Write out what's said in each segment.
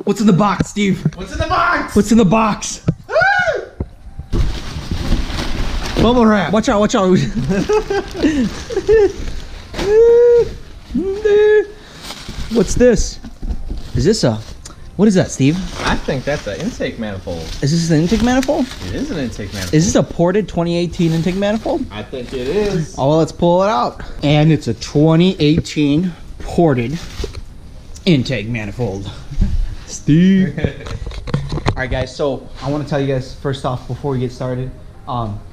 What's in the box, Steve? What's in the box? What's in the box? Bubble wrap. Watch out, watch out. What's this? Is this a... What is that, Steve? I think that's an intake manifold. Is this an intake manifold? It is an intake manifold. Is this a ported 2018 intake manifold? I think it is. Oh, well, let's pull it out. And it's a 2018 ported intake manifold. Steve. All right, guys. So I want to tell you guys first off before we get started.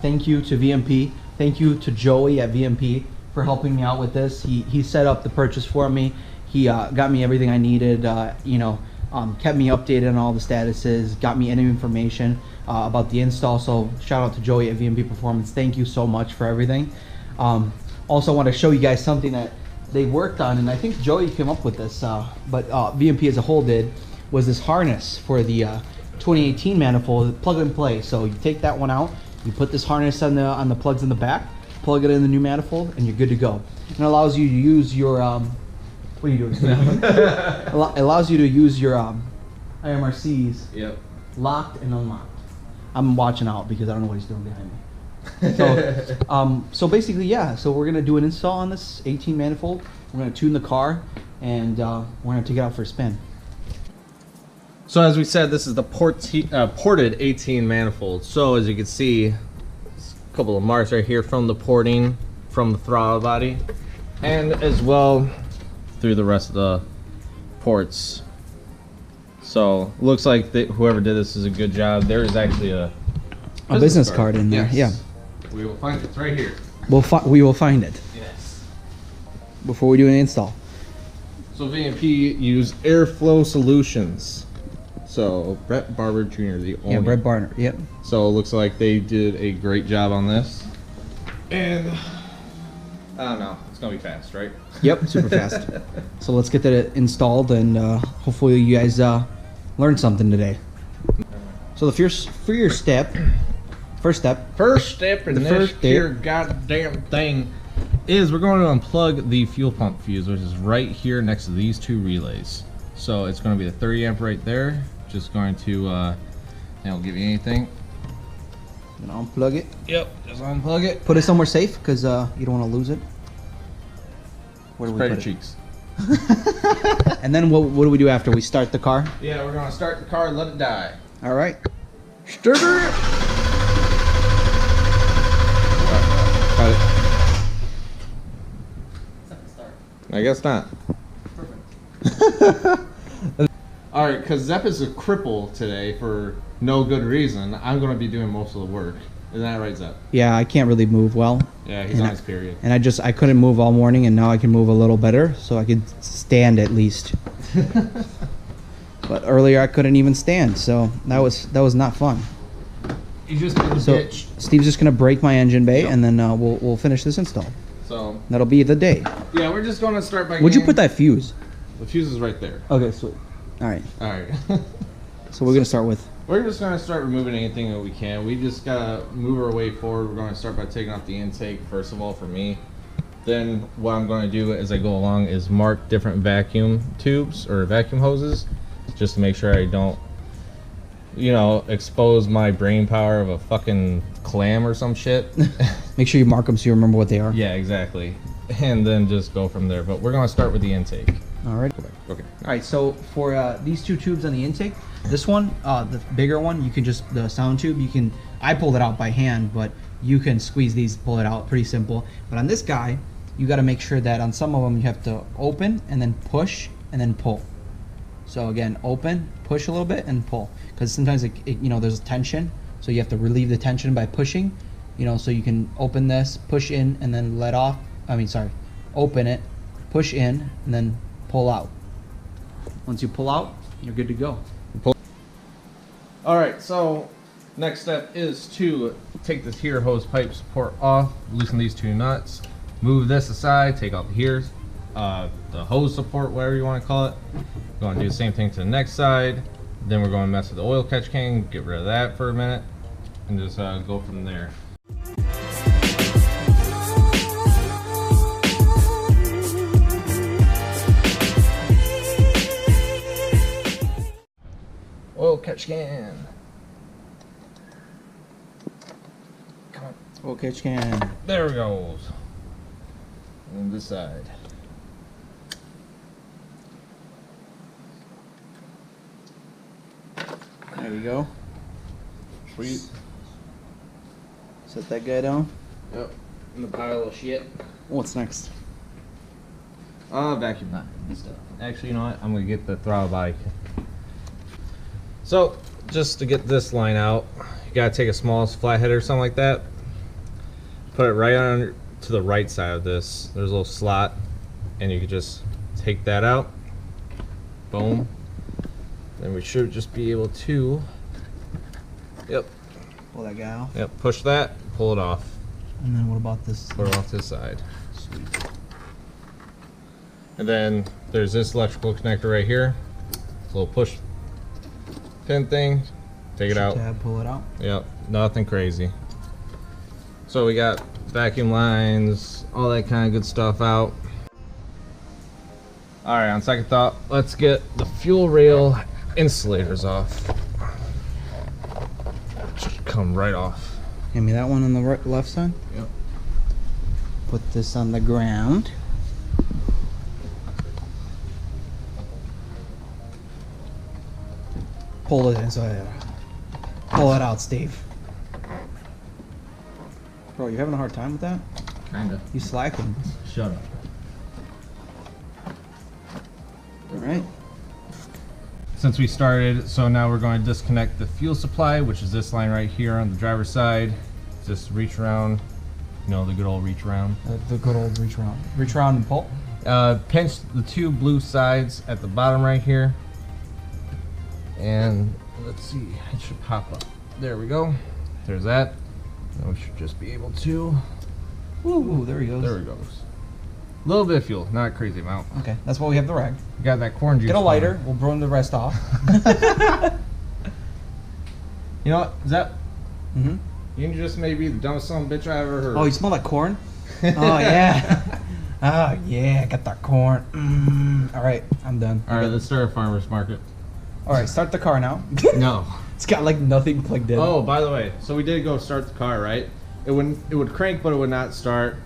Thank you to VMP. Thank you to Joey at VMP for helping me out with this. He set up the purchase for me. He got me everything I needed. Kept me updated on all the statuses. Got me any information about the install. So shout out to Joey at VMP Performance. Thank you so much for everything. Also, want to show you guys something that they worked on, and I think Joey came up with this, but VMP as a whole did, was this harness for the 2018 manifold, plug and play. So you take that one out, you put this harness on the plugs in the back, plug it in the new manifold, and you're good to go. And it allows you to use your what are you doing? It allows you to use your IMRCs locked and unlocked. I'm watching out because I don't know what he's doing behind me. So basically, yeah. So we're gonna do an install on this 18 manifold. We're gonna tune the car, and we're gonna take it out for a spin. So as we said, this is the ported 18 manifold. So as you can see, a couple of marks right here from the porting from the throttle body, and as well through the rest of the ports. So looks like whoever did this is a good job. There is actually a business card in there. Yes. Yeah. We will find it. It's right here. We will find it. Yes. Before we do an install. So VMP use Airflow Solutions. So Brett Barber Jr. the owner. Yeah, Brett Barber. Yep. So it looks like they did a great job on this. And I don't know. It's gonna be fast, right? Yep, super fast. So let's get that installed, and hopefully you guys learned something today. So the first step in this here goddamn thing is we're going to unplug the fuel pump fuse, which is right here next to these two relays. So it's going to be the 30 amp right there. Just going to, they don't give you anything. Gonna unplug it. Yep, just unplug it. Put it somewhere safe because you don't want to lose it. Where do we Spread put your it? cheeks. And then what do we do after we start the car? Yeah, we're going to start the car and let it die. All right. Start it. I guess not. Alright, because Zepp is a cripple today for no good reason. I'm going to be doing most of the work. Isn't that right, Zepp? Yeah, I can't really move well. Yeah, he's on his period. And I couldn't move all morning, and now I can move a little better, so I could stand at least. But earlier I couldn't even stand, so that was not fun. You just did the bitch. Steve's just gonna break my engine bay, and then we'll finish this install. So that'll be the day. Yeah, we're just gonna start by. Where'd you put that fuse? The fuse is right there. Okay, sweet. All right. All right. So we're gonna start with. We're just gonna start removing anything that we can. We just gotta move our way forward. We're gonna start by taking off the intake first of all for me. Then what I'm gonna do as I go along is mark different vacuum tubes or vacuum hoses, just to make sure I don't, expose my brain power of a fucking clam or some shit. Make sure you mark them so you remember what they are. Yeah, exactly. And then just go from there. But we're gonna start with the intake. All right. Okay. All right. So for these two tubes on the intake, this one, the bigger one, you can just the sound tube. I pulled it out by hand, but you can squeeze these, pull it out, pretty simple. But on this guy, you got to make sure that on some of them you have to open and then push and then pull. So again, open, push a little bit, and pull, because sometimes there's tension, so you have to relieve the tension by pushing. So you can open this, push in, and then let off. Open it, push in, and then pull out. Once you pull out, you're good to go. All right, so next step is to take this here hose pipe support off, loosen these two nuts, move this aside, take out the hose support, whatever you want to call it. We're going to do the same thing to the next side. Then we're going to mess with the oil catch can, get rid of that for a minute, and just go from there. Oil catch can. Come on. Oil catch can. There it goes. And this side. There we go. Sweet. Set that guy down. Yep. In the pile of shit. What's next? Vacuum knife and stuff. Actually, you know what? I'm gonna get the throttle body. So, just to get this line out, you gotta take a small flathead or something like that. Put it right on to the right side of this. There's a little slot, and you can just take that out. Boom. Then we should just be able to. Yep. Pull that guy off. Yep. Push that. Pull it off. And then what about this? Put it off to the side. Sweet. And then there's this electrical connector right here. It's a little push pin thing. Take it out. Tab, pull it out. Yep, nothing crazy. So we got vacuum lines, all that kind of good stuff out. All right, on second thought, let's get the fuel rail insulators off. Just come right off. Give me that one on the left side. Yep. Put this on the ground. Pull it inside. Pull it out, Steve. Bro, you having a hard time with that? Kinda. You slacking. Shut up. Alright. Since we started, so now we're going to disconnect the fuel supply, which is this line right here on the driver's side. Just reach around, you know, the good old reach around. The good old reach around. Reach around and pull. Pinch the two blue sides at the bottom right here. And let's see, it should pop up. There we go. There's that. Now we should just be able to. Ooh, there he goes. There it goes. A little bit of fuel, not a crazy amount. Okay, that's why we have the rag. We got that corn juice. Get a lighter. We'll burn the rest off. You know what? Is that? Mm-hmm. You can just maybe the dumbest son of a bitch I ever heard. Oh, you smell like corn? Oh, yeah. Oh, yeah, got that corn. All right, I'm done. All right, let's start a farmer's market. All right, start the car now. No. It's got like nothing plugged in. Oh, by the way, so we did go start the car, right? It would crank, but it would not start.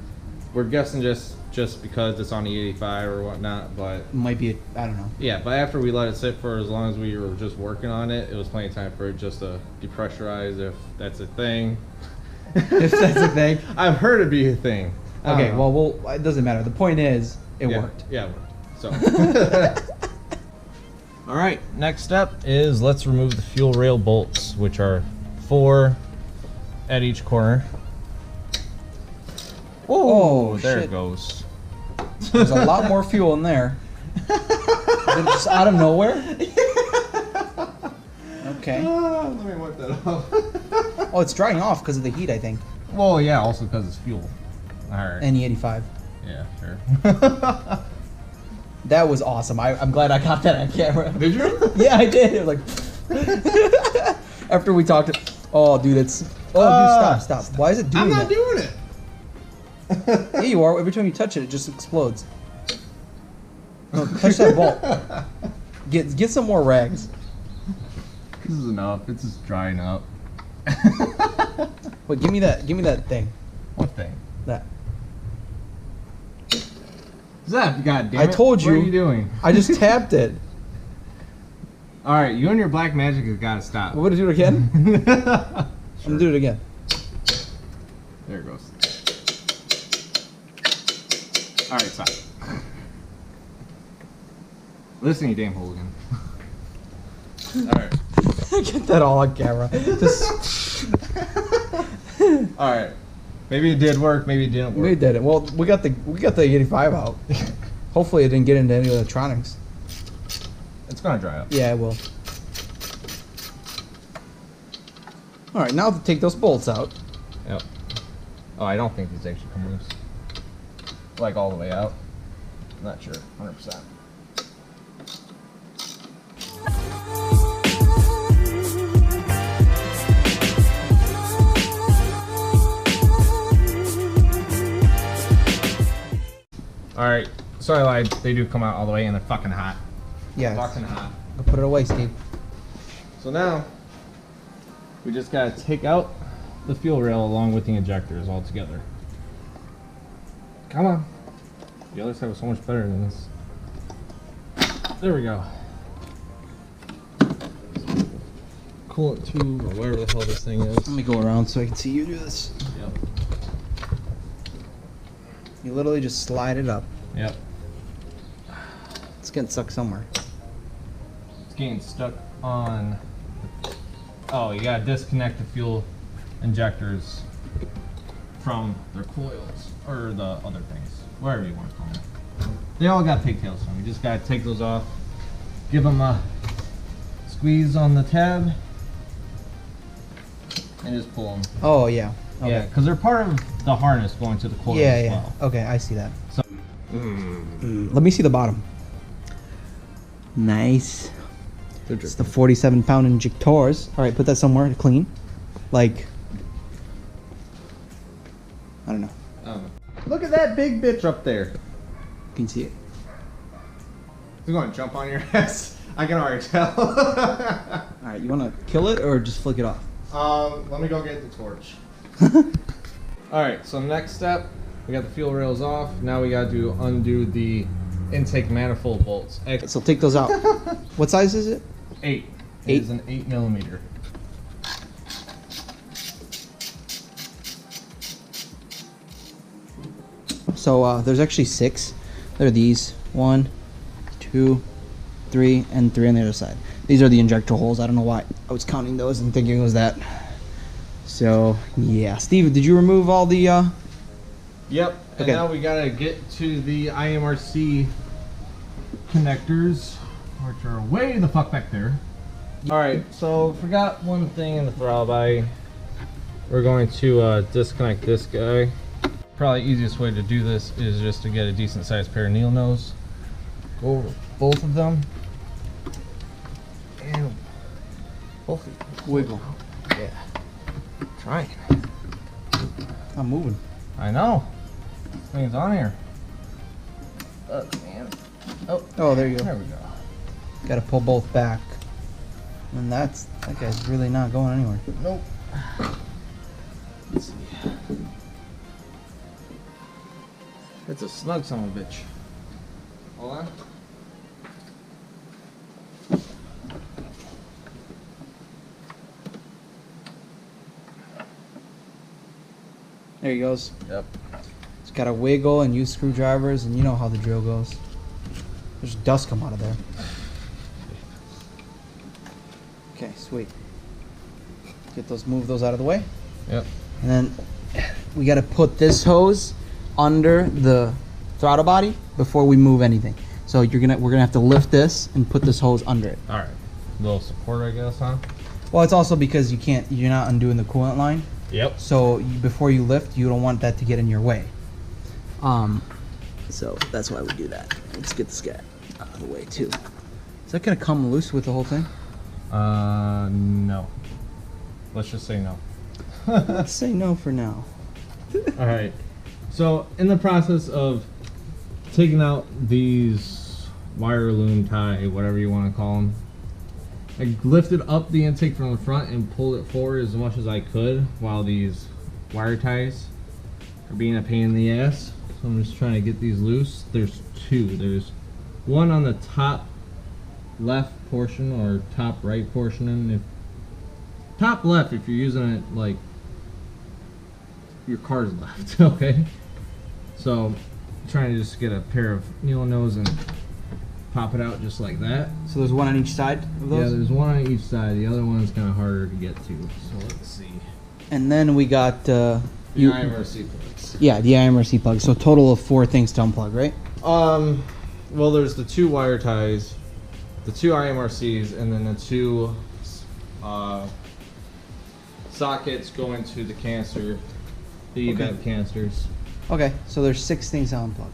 We're guessing just because it's on the 85 or whatnot, but It might be, I don't know. yeah. But after we let it sit for as long as we were just working on it, it was plenty of time for it just to depressurize, if that's a thing. If that's a thing. I've heard it be a thing. I Okay, don't know. well, it doesn't matter. The point is, it worked. Yeah, it worked. So. All right, next step is let's remove the fuel rail bolts, which are 4 at each corner. Oh, there shit. it goes. There's a lot more fuel in there. Is it just out of nowhere? Okay. Let me wipe that off. Oh, it's drying off because of the heat, I think. Well, yeah, also because it's fuel. All right. And the 85. Yeah, sure. That was awesome. I'm glad I caught that on camera. Did you? Yeah, I did. It was like after we talked. Oh, dude, it's. Oh, dude, stop. Why is it doing I'm that? not doing it. Yeah, you are. Every time you touch it, it just explodes. No, touch that bolt. Get some more rags. This is enough. It's just drying up. Wait, give me that. Give me that thing. What thing? That. Zap, God damn it. I told you. What are you doing? I just tapped it. All right, you and your black magic has got to stop. We're gonna do it again. Sure. I'm gonna do it again. There it goes. All right, stop. Listen, you damn hooligan. All right. Get that all on camera. Just. All right. Maybe it did work. Maybe it didn't work. We did it. Well, we got the 85 out. Hopefully, it didn't get into any electronics. It's gonna dry up. Yeah, it will. All right, now to take those bolts out. Yep. Oh, I don't think these actually come loose. Like all the way out. I'm not sure. 100%. Alright, sorry I lied. They do come out all the way and they're fucking hot. Yeah. Fucking hot. Go put it away, Steve. So now we just gotta take out the fuel rail along with the injectors all together. Come on. The other side was so much better than this. There we go. Coolant tube or whatever the hell this thing is. Let me go around so I can see you do this. Yep. You literally just slide it up. Yep. It's getting stuck somewhere. It's getting stuck on. Oh, you gotta disconnect the fuel injectors from their coils or the other things, whatever you want to call them. They all got pigtails, so you just gotta take those off. Give them a squeeze on the tab and just pull them. Oh yeah. Okay. Yeah, because they're part of the harness going to the coil as well. Okay, I see that. So, Let me see the bottom. Nice. It's the 47-pound injectors. All right, put that somewhere to clean. Like, I don't know. Look at that big bitch up there. You can see it. He's going to jump on your ass. I can already tell. All right, you want to kill it or just flick it off? Let me go get the torch. All right, so next step, we got the fuel rails off. Now we got to undo the intake manifold bolts. So take those out. What size is it? 8. It 8? is an 8mm. So there's actually 6. There are these 1, 2, 3, and 3 on the other side. These are the injector holes. I don't know why I was counting those and thinking it was that. So yeah, Steve, did you remove all the? Yep. And Okay. now we gotta get to the IMRC connectors, which are way the fuck back there. All right, so forgot one thing in the throttle body. We're going to disconnect this guy. Probably easiest way to do this is just to get a decent sized pair of needle nose. Go over both of them. And both of them. Wiggle. Yeah. Trying. I'm moving. I know. This thing's on here. Man. Oh, there you go. There we go. Got to pull both back. And that guy's really not going anywhere. Nope. Let's see. It's a snug son of a bitch. Hold on. There he goes. Yep. It's got to wiggle and use screwdrivers, and you know how the drill goes. There's dust come out of there. Okay, sweet. Move those out of the way. Yep. And then we got to put this hose under the throttle body before we move anything. So we're gonna have to lift this and put this hose under it. All right. A little support, I guess, huh? Well, it's also because you're not undoing the coolant line. Yep. So before you lift, you don't want that to get in your way. So that's why we do that. Let's get this guy out of the way too. Is that gonna come loose with the whole thing? No. Let's just say no. Let's say no for now. All right. So in the process of taking out these wire loom tie, whatever you want to call them, I lifted up the intake from the front and pulled it forward as much as I could while these wire ties are being a pain in the ass. So I'm just trying to get these loose. There's 2. There's one on the top left portion or top right portion, and if top left if you're using it like your car's left. Okay, so I'm trying to just get a pair of needle nose and pop it out just like that. So there's one on each side of those? Yeah, there's one on each side. The other one's kind of harder to get to. So let's see. And then we got The IMRC plugs. Yeah, the IMRC plug. So total of 4 things to unplug, right? Well, there's the 2 wire ties, the 2 IMRCs, and then the 2 sockets going to the canister, the Okay. event canisters. Okay, so there's 6 things to unplug.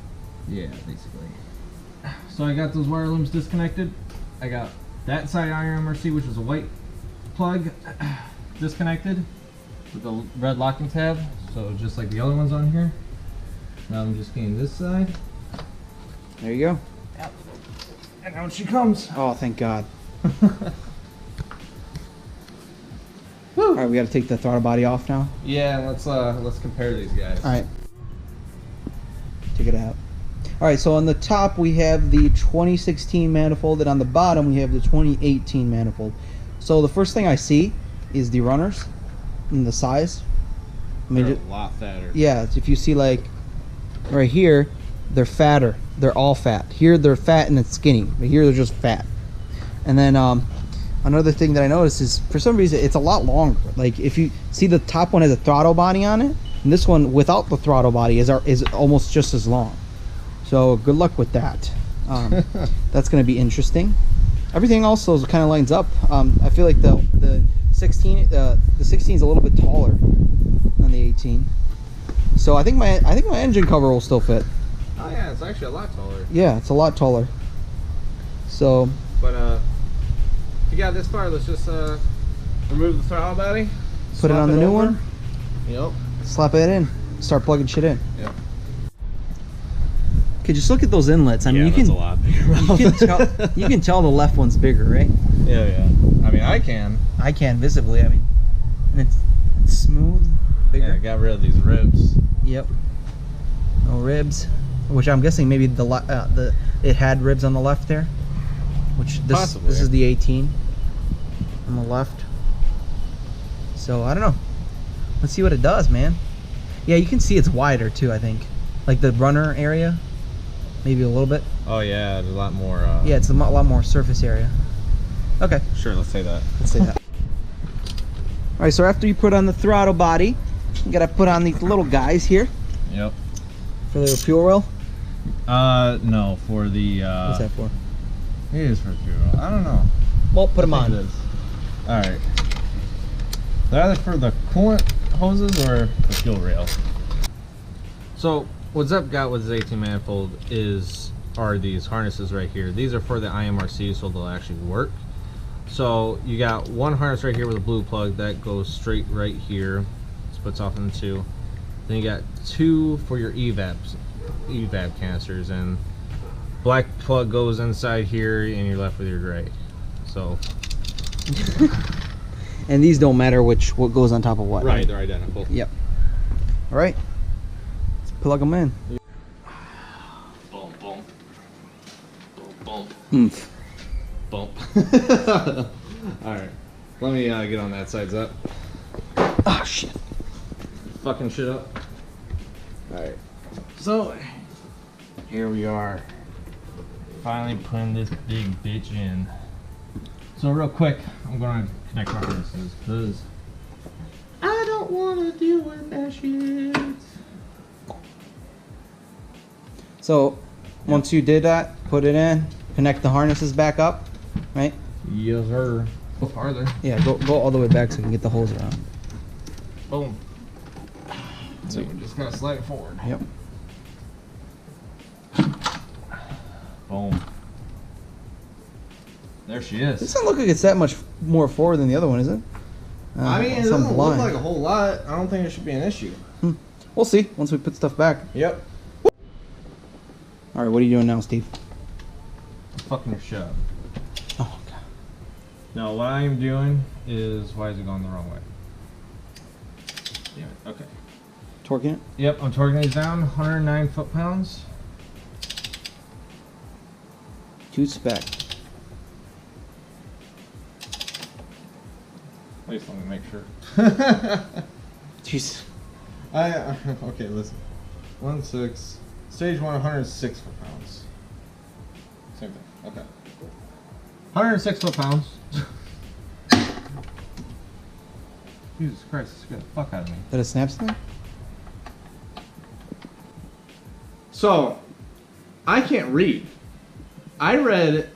Yeah, basically. So I got those wire looms disconnected. I got that side IMRC, which is a white plug, disconnected with the red locking tab. So just like the other ones on here. Now I'm just getting this side. There you go. Yep. And out she comes. Oh, thank God. right, we got to take the throttle body off now. Yeah, let's compare these guys. All right. Take it out. All right, so on the top we have the 2016 manifold, and on the bottom we have the 2018 manifold. So the first thing I see is the runners and the size. I mean, They're a lot fatter. yeah, if you see like right here, they're fatter. They're all fat. Here they're fat and it's skinny, but here they're just fat. And then another thing that I noticed is for some reason it's a lot longer. Like if you see the top one has a throttle body on it, and this one without the throttle body is almost just as long. So good luck with that. That's going to be interesting. Everything also kind of lines up. I feel like the 16 is a little bit taller than the 18. So I think my engine cover will still fit. Oh yeah, it's actually a lot taller. Yeah, it's a lot taller. So, but if you got this far, let's just remove the throttle body. Put it on the new one. Yep. Slap it in. Start plugging shit in. Yep. Okay, just look at those inlets. I mean, yeah, you that's can a lot bigger. you can tell the left one's bigger, right? Yeah. I mean, I can. I can visibly. I mean, and it's smooth, bigger. Yeah, got rid of these ribs. Yep. No ribs, which I'm guessing maybe it had ribs on the left there. Which this is the 18 on the left. So I don't know. Let's see what it does, man. Yeah, you can see it's wider too. I think, like the runner area, maybe a little bit. Oh yeah, there's a lot more. Yeah, it's a lot more surface area. Okay. Sure, let's say that. Let's say that. All right, so after you put on the throttle body, you gotta put on these little guys here. Yep. For the fuel well. No, for the. What's that for? It is for fuel. I don't know. Well, put them on. All right. They're either for the coolant hoses or the fuel rail. So what Zep got with his 18 manifold are these harnesses right here. These are for the IMRC, so they'll actually work. So you got one harness right here with a blue plug that goes straight right here, splits off into two. Then you got two for your evap canisters, and black plug goes inside here, and you're left with your gray. So. And these don't matter what goes on top of what. Right, they're identical. Yep. All right. Let's plug them in. Boom, boom. Boom, boom. Oomph. Bump. Alright. Let me get on that sides up. Oh, shit. Fucking shit up. Alright. So, here we are. Finally putting this big bitch in. So real quick, I'm gonna connect my harnesses because I don't want to deal with that shit. So, once you did that, put it in, connect the harnesses back up, right? Yes, sir. Go farther. Yeah, go all the way back so you can get the hose around. Boom. So you just gotta slide it forward. Yep. Boom. There she is. It doesn't look like it's that much more forward than the other one, is it? I mean, it doesn't look like a whole lot. I don't think it should be an issue. We'll see once we put stuff back. Yep. All right, what are you doing now, Steve? Fucking your shove. Oh, God. Now, what I am doing is, why is it going the wrong way? Damn it. Okay. Torquing it? Yep, I'm torquing these down, 109 foot-pounds. To spec. At least let me make sure. Jeez. Okay, listen. 1.6. Stage 1, 106 foot-pounds. Same thing. Okay. 106 foot-pounds. Jesus Christ, this scared the fuck out of me. That a snap thing? So, I can't read. I read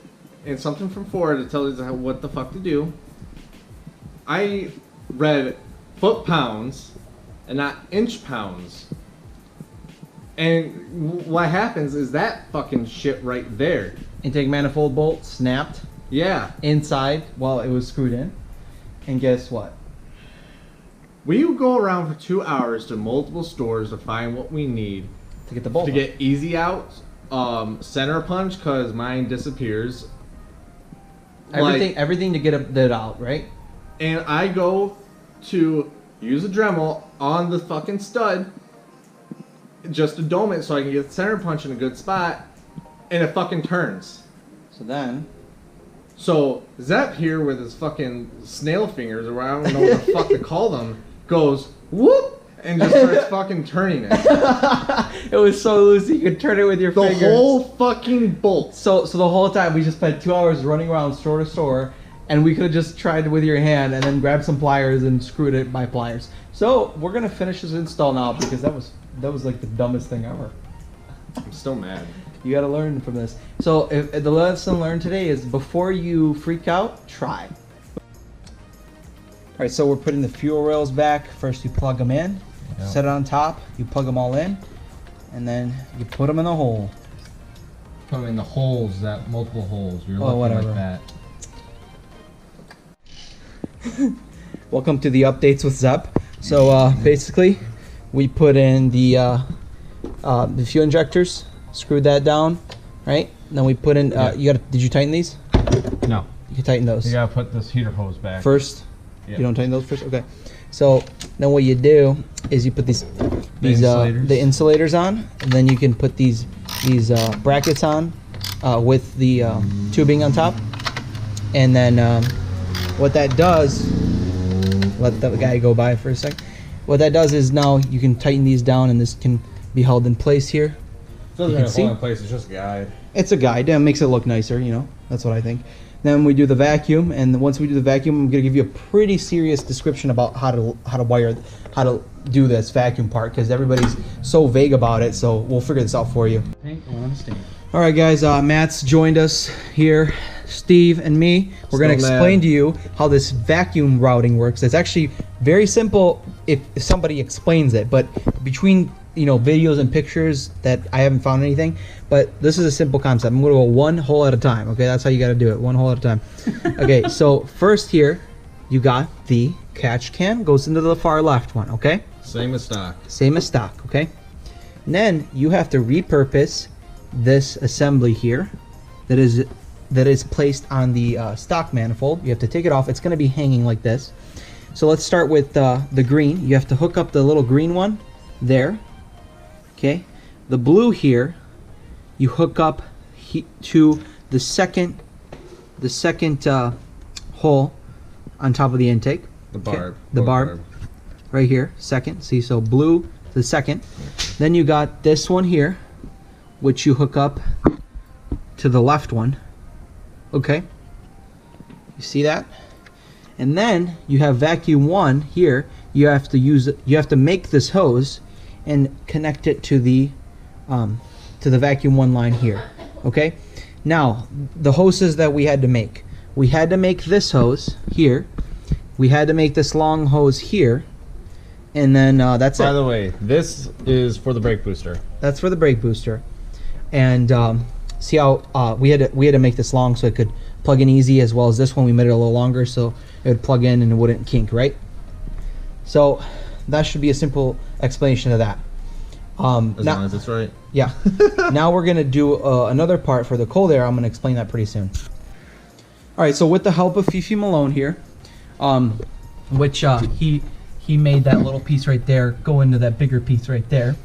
in something from Ford that tells you what the fuck to do. I read foot-pounds and not inch-pounds. And what happens is that fucking shit right there. Intake manifold bolt snapped Yeah. inside while it was screwed in. And guess what? We go around for 2 hours to multiple stores to find what we need To get the bolt to out. get easy out, center punch, because mine disappears. Everything to get it out, right? And I go to use a Dremel on the fucking stud just to dome it so I can get the center punch in a good spot, and it fucking turns. So Zepp here with his fucking snail fingers, or I don't know what the fuck to call them, goes whoop and just starts fucking turning it. It was so loose you could turn it with your fingers. The whole fucking bolt. So the whole time we just spent 2 hours running around store to store, and we could have just tried with your hand and then grabbed some pliers and screwed it by pliers. So we're gonna finish this install now because that was like the dumbest thing ever. I'm still mad. You got to learn from this. So if the lesson learned today is before you freak out, try. All right, so we're putting the fuel rails back. First you plug them in, set it on top, you plug them all in, and then you put them in the hole. Put them in the holes, that multiple holes. You're Oh, looking whatever. like that. Welcome to the updates with Zepp. So basically, we put in the fuel injectors. Screwed that down, right? Then we put in. Did you tighten these? No. You tighten those. You gotta put this heater hose back First. Yep. You don't tighten those first. Okay. So then what you do is you put the insulators on, and then you can put these brackets on with the tubing on top, and then what that does. Let the guy go by for a sec. What that does is now you can tighten these down, and this can be held in place here. Doesn't have a hole in place, it's just a guide. It's a guide, it makes it look nicer, you know, that's what I think. Then we do the vacuum, and once we do the vacuum, I'm gonna give you a pretty serious description about how to do this vacuum part, because everybody's so vague about it, so we'll figure this out for you. All right, guys, Matt's joined us here, Steve and me. We're gonna explain to you how this vacuum routing works. It's actually very simple if somebody explains it, but between videos and pictures that I haven't found anything, but this is a simple concept. I'm gonna go one hole at a time. Okay, that's how you got to do it, one hole at a time. Okay, so first here, you got the catch can goes into the far left one. Okay. Same as stock. Same as stock. Okay. And then you have to repurpose this assembly here, that is placed on the stock manifold. You have to take it off. It's gonna be hanging like this. So let's start with the green. You have to hook up the little green one there. Okay, the blue here, you hook up to the second hole on top of the intake. The barb. Okay. The barb right here, second. See, so blue to the second. Then you got this one here, which you hook up to the left one. Okay, you see that? And then you have vacuum one here. You have to make this hose and connect it to the vacuum one line here. Okay, now the hoses that we had to make this hose here, we had to make this long hose here, and then that's it. By the way, this is for the brake booster. That's for the brake booster. And see how we had to make this long so it could plug in easy, as well as this one we made it a little longer so it would plug in and it wouldn't kink, right? So that should be a simple explanation of that. As long as it's right. Yeah. Now we're gonna do another part for the cold air. I'm gonna explain that pretty soon. All right. So with the help of Fifi Malone here, which he made that little piece right there go into that bigger piece right there.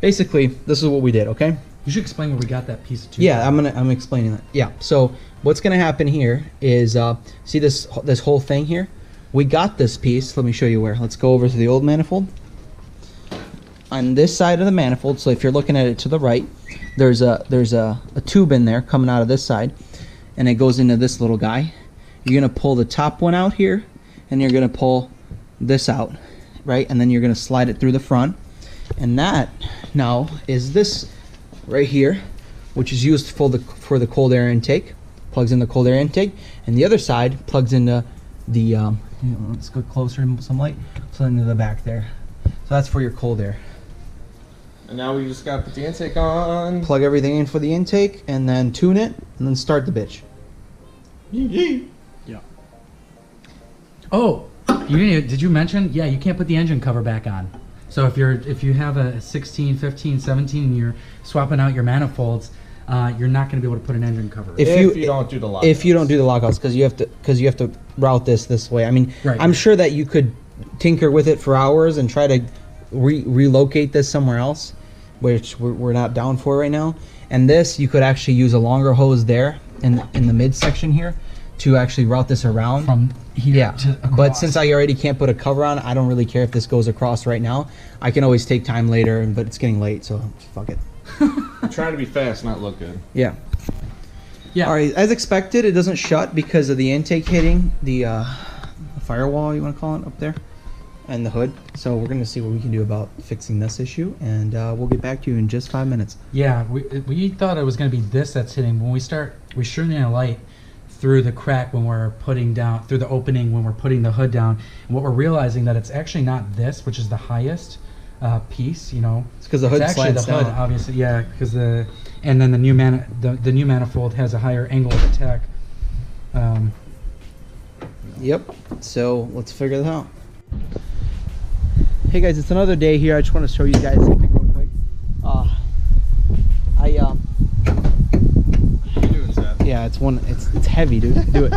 Basically, this is what we did. Okay. You should explain where we got that piece too. Yeah, I'm explaining that. Yeah. So what's gonna happen here is see this whole thing here. We got this piece. Let me show you where. Let's go over to the old manifold. On this side of the manifold, so if you're looking at it to the right, there's a tube in there coming out of this side, and it goes into this little guy. You're gonna pull the top one out here, and you're gonna pull this out, right? And then you're gonna slide it through the front, and that now is this right here, which is used for the cold air intake. Plugs in the cold air intake, and the other side plugs into the let's go closer, some light, so into the back there. So that's for your cold air. And now we just gotta put the intake on. Plug everything in for the intake, and then tune it, and then start the bitch. Yeah. Oh, did you mention? Yeah, you can't put the engine cover back on. So if you have a 16, 15, 17, and you're swapping out your manifolds, you're not going to be able to put an engine cover. If you don't do the lockouts. If you don't do the lockouts, because you have to route this way. I mean, right, I'm sure that you could tinker with it for hours and try to relocate this somewhere else, which we're not down for right now. And this, you could actually use a longer hose there in the midsection here to actually route this around. From here to across. But since I already can't put a cover on, I don't really care if this goes across right now. I can always take time later, but it's getting late, so fuck it. I'm trying to be fast, not look good. Yeah. Yeah. All right, as expected, it doesn't shut because of the intake hitting the firewall, you want to call it, up there, and the hood. So we're gonna see what we can do about fixing this issue, and we'll get back to you in just 5 minutes. Yeah, we thought it was going to be this that's hitting. When we shine a light through the crack when we're putting down, through the opening when we're putting the hood down, and what we're realizing that it's actually not this, which is the highest piece, you know. It's because the hood it's actually slides the hood, down. obviously, yeah, because the new manifold has a higher angle of attack. Yep. So let's figure this out. Hey guys, it's another day here. I just want to show you guys something real quick. Yeah, it's heavy, dude. Do it.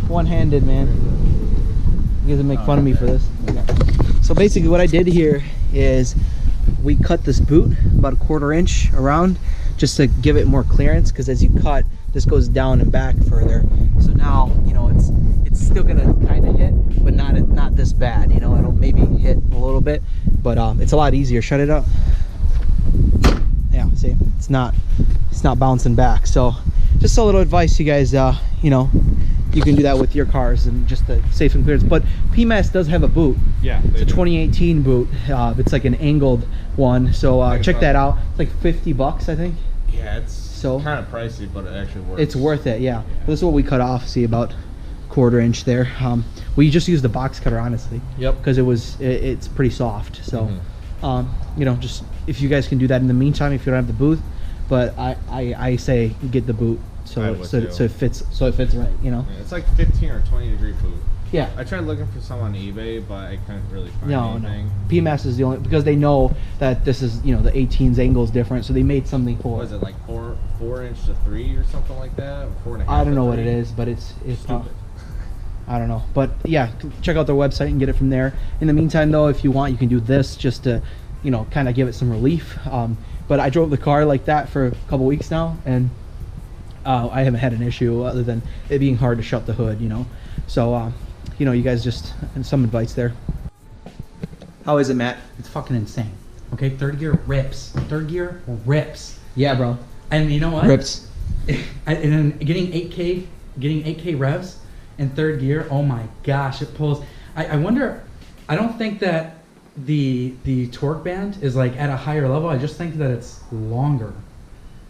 One-handed, man. You guys make fun of me for this. Okay. So basically what I did here is we cut this boot about 1/4 inch around just to give it more clearance, because as you cut, this goes down and back further. So now, you know, it's still gonna kind of hit, but not this bad. You know, it'll maybe hit a little bit, but it's a lot easier. Shut it up. Yeah, see, it's not bouncing back. So just a little advice, you guys. You know, you can do that with your cars and just to save some clearance. But PMAS does have a boot. Yeah, it's a 2018 boot. It's like an angled one. So check that out. It's like $50, I think. Yeah, it's kind of pricey, but it actually works. It's worth it, yeah. This is what we cut off. See, about 1/4 inch there. We just used the box cutter, honestly. Yep. Because it's pretty soft. So, you know, just if you guys can do that in the meantime, if you don't have the boot, but I say get the boot so it fits right. You know. Yeah, it's like 15 or 20 degree boot. Yeah. I tried looking for some on eBay, but I couldn't really find anything. No. PMAS is the only, because they know that this is, you know, the 18's angle is different, so they made something for it. Was it like 4 inch to 3 or something like that? Or 4.5? I don't know what it is, but it's stupid. I don't know, but yeah, check out their website and get it from there. In the meantime, though, if you want, you can do this just to, you know, kind of give it some relief. But I drove the car like that for a couple weeks now, and I haven't had an issue other than it being hard to shut the hood, you know. So, you know, you guys just, and some advice there. How is it, Matt? It's fucking insane. Okay, third gear rips. Third gear rips. Yeah, bro. And you know what? Rips. And then getting 8K revs in third gear, oh my gosh, it pulls. I wonder, I don't think that the torque band is like at a higher level. I just think that it's longer.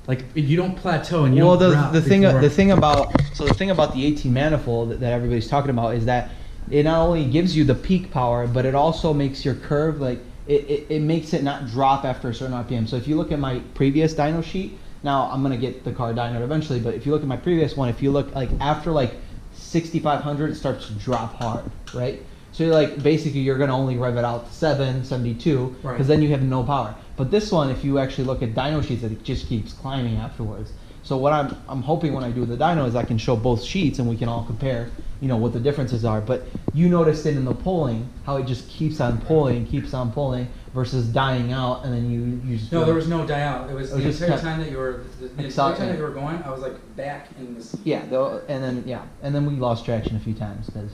Like you don't plateau and you don't drop. the thing about the 18 manifold that everybody's talking about is that it not only gives you the peak power, but it also makes your curve, like it makes it not drop after a certain RPM. So if you look at my previous dyno sheet, now I'm gonna get the car dynoed eventually, but if you look at my previous one, if you look like after like 6,500, it starts to drop hard, right? So you're like, basically you're gonna only rev it out to 772, because then you have no power. But this one, if you actually look at dyno sheets, it just keeps climbing afterwards. So what I'm hoping when I do the dyno is I can show both sheets and we can all compare, you know, what the differences are. But you noticed it in the pulling, how it just keeps on pulling versus dying out, and then you just no, there was no die out. It was the entire time that you were going. I was like back in this. Yeah, and then we lost traction a few times because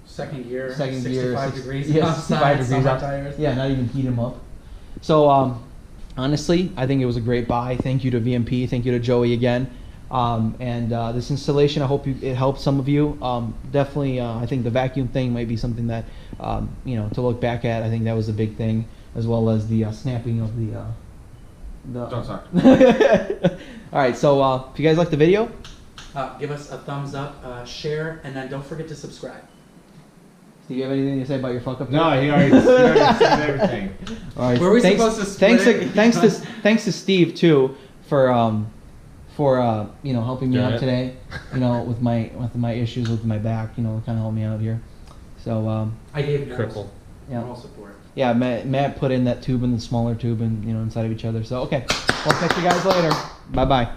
second gear, 65 degrees. Yeah, 65 degrees out. Tires. Yeah, not even heat them up. So honestly, I think it was a great buy. Thank you to VMP. Thank you to Joey again. And this installation, I hope it helps some of you. Definitely, I think the vacuum thing might be something that, you know, to look back at. I think that was a big thing, as well as the snapping of the Don't talk. All right, so if you guys like the video, give us a thumbs up, share, and then don't forget to subscribe. Do you have anything to say about your fuck up? No, he already said everything. All right. Were we supposed to split thanks to Steve too for you know, helping me out today. You know, with my issues with my back. You know, kind of helped me out here. So I gave crippled. Yeah. Moral support. Yeah, Matt put in that tube and the smaller tube and, you know, inside of each other. So okay, we'll catch you guys later. Bye bye.